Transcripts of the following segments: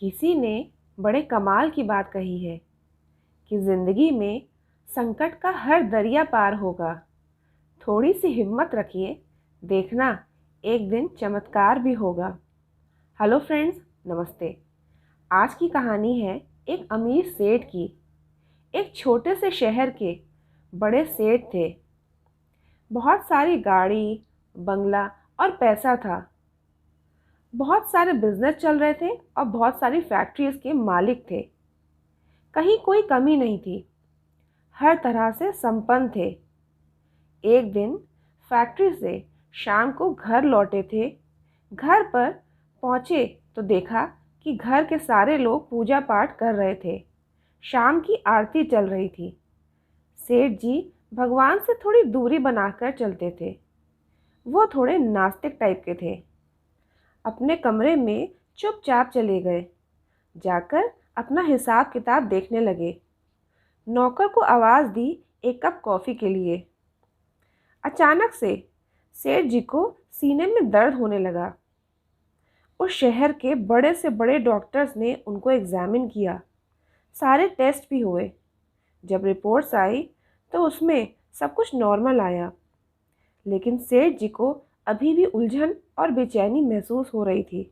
किसी ने बड़े कमाल की बात कही है कि जिंदगी में संकट का हर दरिया पार होगा। थोड़ी सी हिम्मत रखिए, देखना एक दिन चमत्कार भी होगा। हेलो फ्रेंड्स, नमस्ते। आज की कहानी है एक अमीर सेठ की। एक छोटे से शहर के बड़े सेठ थे। बहुत सारी गाड़ी, बंगला और पैसा था। बहुत सारे बिजनेस चल रहे थे और बहुत सारी फैक्ट्रीज के मालिक थे। कहीं कोई कमी नहीं थी, हर तरह से संपन्न थे। एक दिन फैक्ट्री से शाम को घर लौटे थे। घर पर पहुंचे तो देखा कि घर के सारे लोग पूजा पाठ कर रहे थे। शाम की आरती चल रही थी। सेठ जी भगवान से थोड़ी दूरी बनाकर चलते थे। वो थोड़े नास्तिक टाइप के थे। अपने कमरे में चुपचाप चले गए। जाकर अपना हिसाब किताब देखने लगे। नौकर को आवाज़ दी एक कप कॉफ़ी के लिए। अचानक से सेठ जी को सीने में दर्द होने लगा। उस शहर के बड़े से बड़े डॉक्टर्स ने उनको एग्जामिन किया। सारे टेस्ट भी हुए। जब रिपोर्ट्स आई तो उसमें सब कुछ नॉर्मल आया, लेकिन सेठ जी को अभी भी उलझन और बेचैनी महसूस हो रही थी।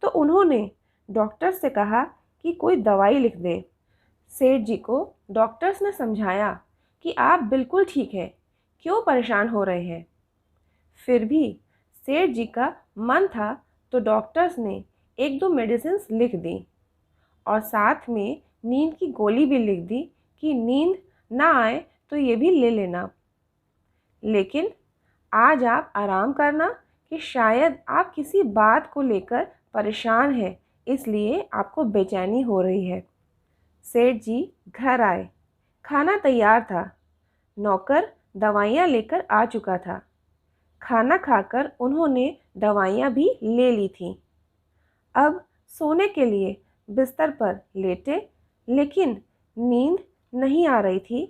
तो उन्होंने डॉक्टर से कहा कि कोई दवाई लिख दें। सेठ जी को डॉक्टर्स ने समझाया कि आप बिल्कुल ठीक हैं, क्यों परेशान हो रहे हैं। फिर भी सेठ जी का मन था तो डॉक्टर्स ने एक दो मेडिसिन्स लिख दी और साथ में नींद की गोली भी लिख दी कि नींद ना आए तो ये भी ले लेना। लेकिन आज आप आराम करना कि शायद आप किसी बात को लेकर परेशान हैं, इसलिए आपको बेचैनी हो रही है। सेठ जी घर आए। खाना तैयार था। नौकर दवाइयाँ लेकर आ चुका था। खाना खाकर उन्होंने दवाइयाँ भी ले ली थीं। अब सोने के लिए बिस्तर पर लेटे, लेकिन नींद नहीं आ रही थी।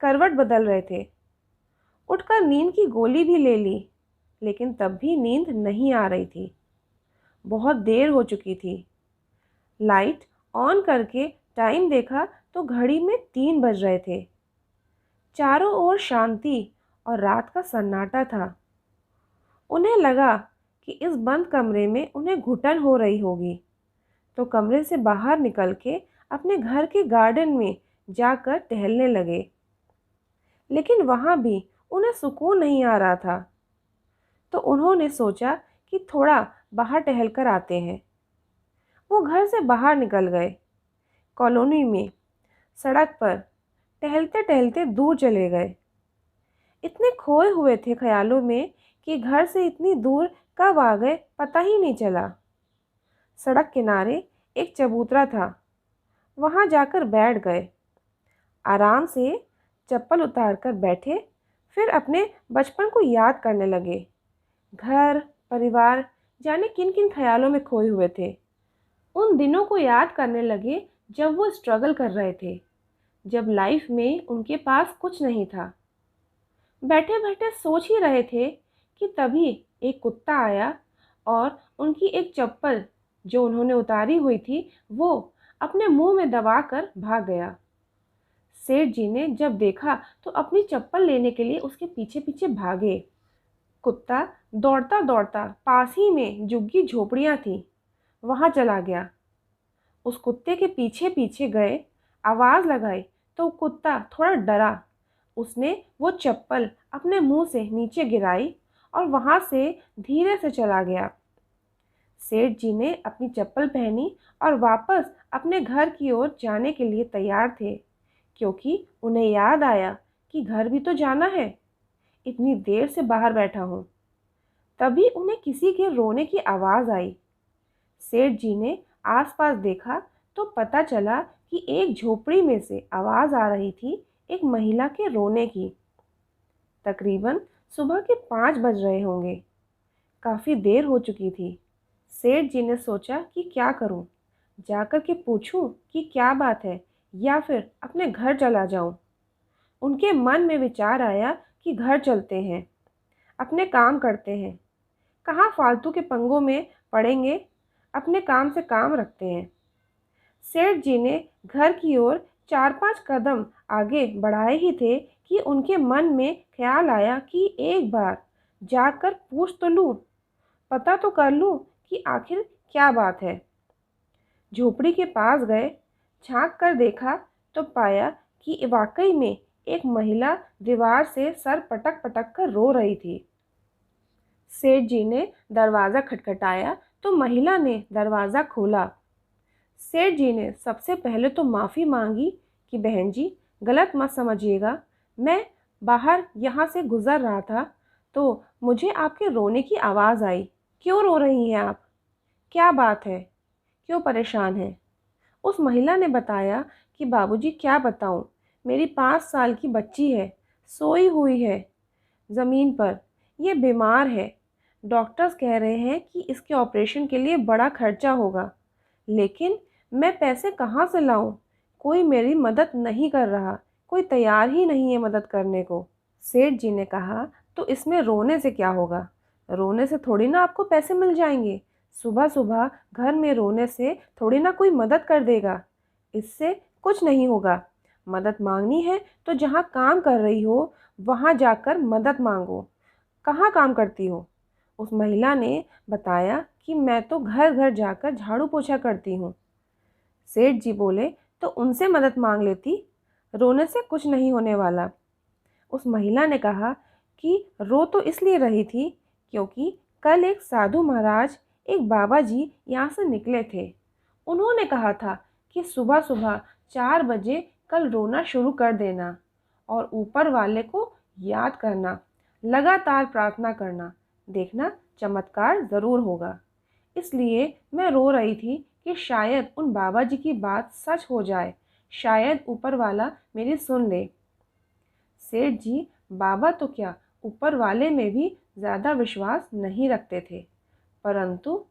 करवट बदल रहे थे। उठकर नींद की गोली भी ले ली, लेकिन तब भी नींद नहीं आ रही थी। बहुत देर हो चुकी थी। लाइट ऑन करके टाइम देखा तो घड़ी में 3 बज रहे थे। चारों ओर शांति और रात का सन्नाटा था। उन्हें लगा कि इस बंद कमरे में उन्हें घुटन हो रही होगी, तो कमरे से बाहर निकल के अपने घर के गार्डन में जाकर टहलने लगे। लेकिन वहाँ भी उन्हें सुकून नहीं आ रहा था। तो उन्होंने सोचा कि थोड़ा बाहर टहल कर आते हैं। वो घर से बाहर निकल गए। कॉलोनी में सड़क पर टहलते टहलते दूर चले गए। इतने खोए हुए थे ख्यालों में कि घर से इतनी दूर कब आ गए पता ही नहीं चला। सड़क किनारे एक चबूतरा था। वहाँ जाकर बैठ गए। आराम से चप्पल उतार कर बैठे। फिर अपने बचपन को याद करने लगे। घर, परिवार, जाने किन किन ख्यालों में खोए हुए थे। उन दिनों को याद करने लगे जब वो स्ट्रगल कर रहे थे, जब लाइफ में उनके पास कुछ नहीं था। बैठे बैठे सोच ही रहे थे कि तभी एक कुत्ता आया और उनकी एक चप्पल जो उन्होंने उतारी हुई थी वो अपने मुंह में दबाकर भाग गया। सेठ जी ने जब देखा तो अपनी चप्पल लेने के लिए उसके पीछे पीछे भागे। कुत्ता दौड़ता दौड़ता पास ही में झुग्गी झोपड़ियाँ थीं, वहाँ चला गया। उस कुत्ते के पीछे पीछे गए, आवाज़ लगाई तो कुत्ता थोड़ा डरा। उसने वो चप्पल अपने मुंह से नीचे गिराई और वहाँ से धीरे से चला गया। सेठ जी ने अपनी चप्पल पहनी और वापस अपने घर की ओर जाने के लिए तैयार थे, क्योंकि उन्हें याद आया कि घर भी तो जाना है। इतनी देर से बाहर बैठा हूँ। तभी उन्हें किसी के रोने की आवाज़ आई। सेठ जी ने आसपास देखा तो पता चला कि एक झोपड़ी में से आवाज़ आ रही थी, एक महिला के रोने की। तकरीबन सुबह के 5 बज रहे होंगे। काफ़ी देर हो चुकी थी। सेठ जी ने सोचा कि क्या करूं, जाकर के पूछूं कि क्या बात है या फिर अपने घर चला जाऊं। उनके मन में विचार आया कि घर चलते हैं, अपने काम करते हैं, कहाँ फालतू के पंगों में पड़ेंगे। अपने काम से काम रखते हैं। सेठ जी ने घर की ओर 4-5 कदम आगे बढ़ाए ही थे कि उनके मन में ख्याल आया कि एक बार जाकर पूछ तो लूँ, पता तो कर लूँ कि आखिर क्या बात है। झोपड़ी के पास गए, झांक कर देखा तो पाया कि वाकई में एक महिला दीवार से सर पटक पटक कर रो रही थी। सेठ जी ने दरवाज़ा खटखटाया तो महिला ने दरवाज़ा खोला। सेठ जी ने सबसे पहले तो माफ़ी मांगी कि बहन जी, गलत मत समझिएगा, मैं बाहर यहाँ से गुज़र रहा था तो मुझे आपके रोने की आवाज़ आई। क्यों रो रही हैं आप? क्या बात है? क्यों परेशान हैं? उस महिला ने बताया कि बाबूजी, क्या बताऊं, मेरी 5 साल की बच्ची है, सोई हुई है ज़मीन पर, ये बीमार है। डॉक्टर्स कह रहे हैं कि इसके ऑपरेशन के लिए बड़ा खर्चा होगा, लेकिन मैं पैसे कहाँ से लाऊं? कोई मेरी मदद नहीं कर रहा, कोई तैयार ही नहीं है मदद करने को। सेठ जी ने कहा, तो इसमें रोने से क्या होगा? रोने से थोड़ी ना आपको पैसे मिल जाएंगे। सुबह सुबह घर में रोने से थोड़ी ना कोई मदद कर देगा। इससे कुछ नहीं होगा। मदद मांगनी है तो जहाँ काम कर रही हो वहाँ जाकर मदद मांगो। कहाँ काम करती हो? उस महिला ने बताया कि मैं तो घर घर जाकर झाड़ू पोछा करती हूँ। सेठ जी बोले, तो उनसे मदद मांग लेती, रोने से कुछ नहीं होने वाला। उस महिला ने कहा कि रो तो इसलिए रही थी क्योंकि कल एक साधु महाराज, एक बाबा जी यहाँ से निकले थे। उन्होंने कहा था कि सुबह सुबह 4 बजे कल रोना शुरू कर देना और ऊपर वाले को याद करना, लगातार प्रार्थना करना, देखना चमत्कार ज़रूर होगा। इसलिए मैं रो रही थी कि शायद उन बाबा जी की बात सच हो जाए, शायद ऊपर वाला मेरी सुन ले। सेठ जी बाबा तो क्या, ऊपर वाले में भी ज़्यादा विश्वास नहीं रखते थे, परंतु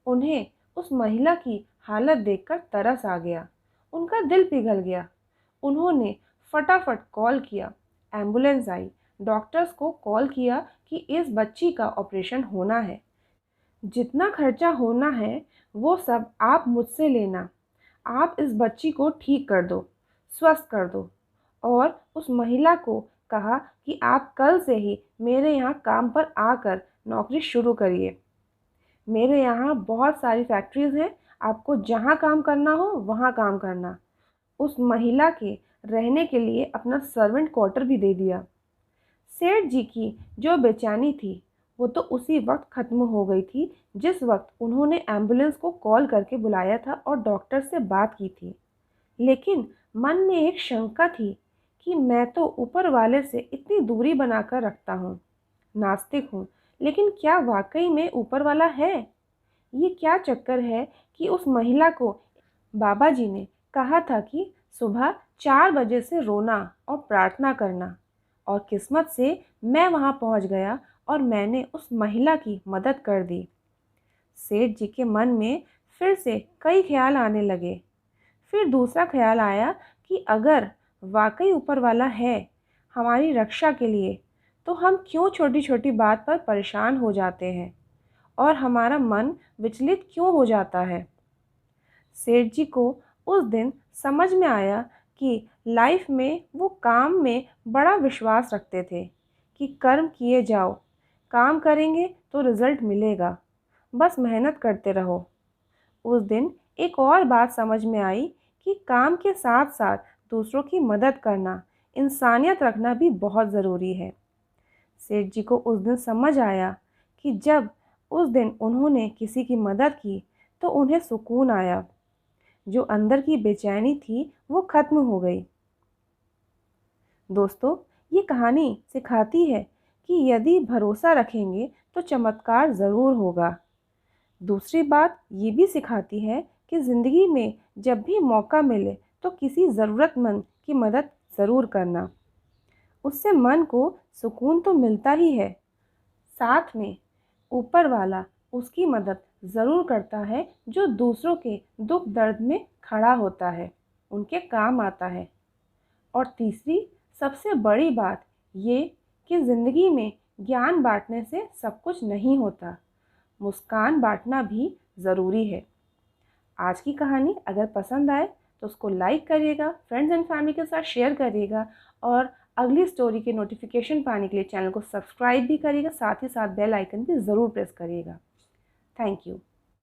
उन्हें उस महिला की हालत देखकर तरस आ गया। उनका दिल पिघल गया। उन्होंने फटाफट कॉल किया, एम्बुलेंस आई, डॉक्टर्स को कॉल किया कि इस बच्ची का ऑपरेशन होना है। जितना खर्चा होना है वो सब आप मुझसे लेना। आप इस बच्ची को ठीक कर दो, स्वस्थ कर दो। और उस महिला को कहा कि आप कल से ही मेरे यहाँ काम पर आकर नौकरी शुरू करिए। मेरे यहाँ बहुत सारी फैक्ट्रीज़ हैं, आपको जहाँ काम करना हो वहाँ काम करना। उस महिला के रहने के लिए अपना सर्वेंट क्वार्टर भी दे दिया। सेठ जी की जो बेचैनी थी वो तो उसी वक्त ख़त्म हो गई थी जिस वक्त उन्होंने एम्बुलेंस को कॉल करके बुलाया था और डॉक्टर से बात की थी। लेकिन मन में एक शंका थी कि मैं तो ऊपर वाले से इतनी दूरी बनाकर रखता हूँ, नास्तिक हूँ, लेकिन क्या वाकई में ऊपर वाला है? ये क्या चक्कर है कि उस महिला को बाबा जी ने कहा था कि सुबह 4 बजे से रोना और प्रार्थना करना, और किस्मत से मैं वहाँ पहुँच गया और मैंने उस महिला की मदद कर दी। सेठ जी के मन में फिर से कई ख्याल आने लगे। फिर दूसरा ख्याल आया कि अगर वाकई ऊपर वाला है हमारी रक्षा के लिए, तो हम क्यों छोटी छोटी बात पर परेशान हो जाते हैं और हमारा मन विचलित क्यों हो जाता है। सेठ जी को उस दिन समझ में आया कि लाइफ में वो काम में बड़ा विश्वास रखते थे कि कर्म किए जाओ, काम करेंगे तो रिज़ल्ट मिलेगा, बस मेहनत करते रहो। उस दिन एक और बात समझ में आई कि काम के साथ साथ दूसरों की मदद करना, इंसानियत रखना भी बहुत ज़रूरी है। सेठ जी को उस दिन समझ आया कि जब उस दिन उन्होंने किसी की मदद की तो उन्हें सुकून आया। जो अंदर की बेचैनी थी वो खत्म हो गई। दोस्तों, ये कहानी सिखाती है कि यदि भरोसा रखेंगे तो चमत्कार ज़रूर होगा। दूसरी बात ये भी सिखाती है कि ज़िंदगी में जब भी मौका मिले तो किसी ज़रूरतमंद की मदद ज़रूर करना। उससे मन को सुकून तो मिलता ही है, साथ में ऊपर वाला उसकी मदद ज़रूर करता है जो दूसरों के दुख दर्द में खड़ा होता है, उनके काम आता है। और तीसरी सबसे बड़ी बात ये कि ज़िंदगी में ज्ञान बांटने से सब कुछ नहीं होता, मुस्कान बांटना भी ज़रूरी है। आज की कहानी अगर पसंद आए तो उसको लाइक करिएगा, फ्रेंड्स एंड फैमिली के साथ शेयर करिएगा और अगली स्टोरी के नोटिफिकेशन पाने के लिए चैनल को सब्सक्राइब भी करिएगा, साथ ही साथ बेल आइकन भी ज़रूर प्रेस करिएगा। Thank you.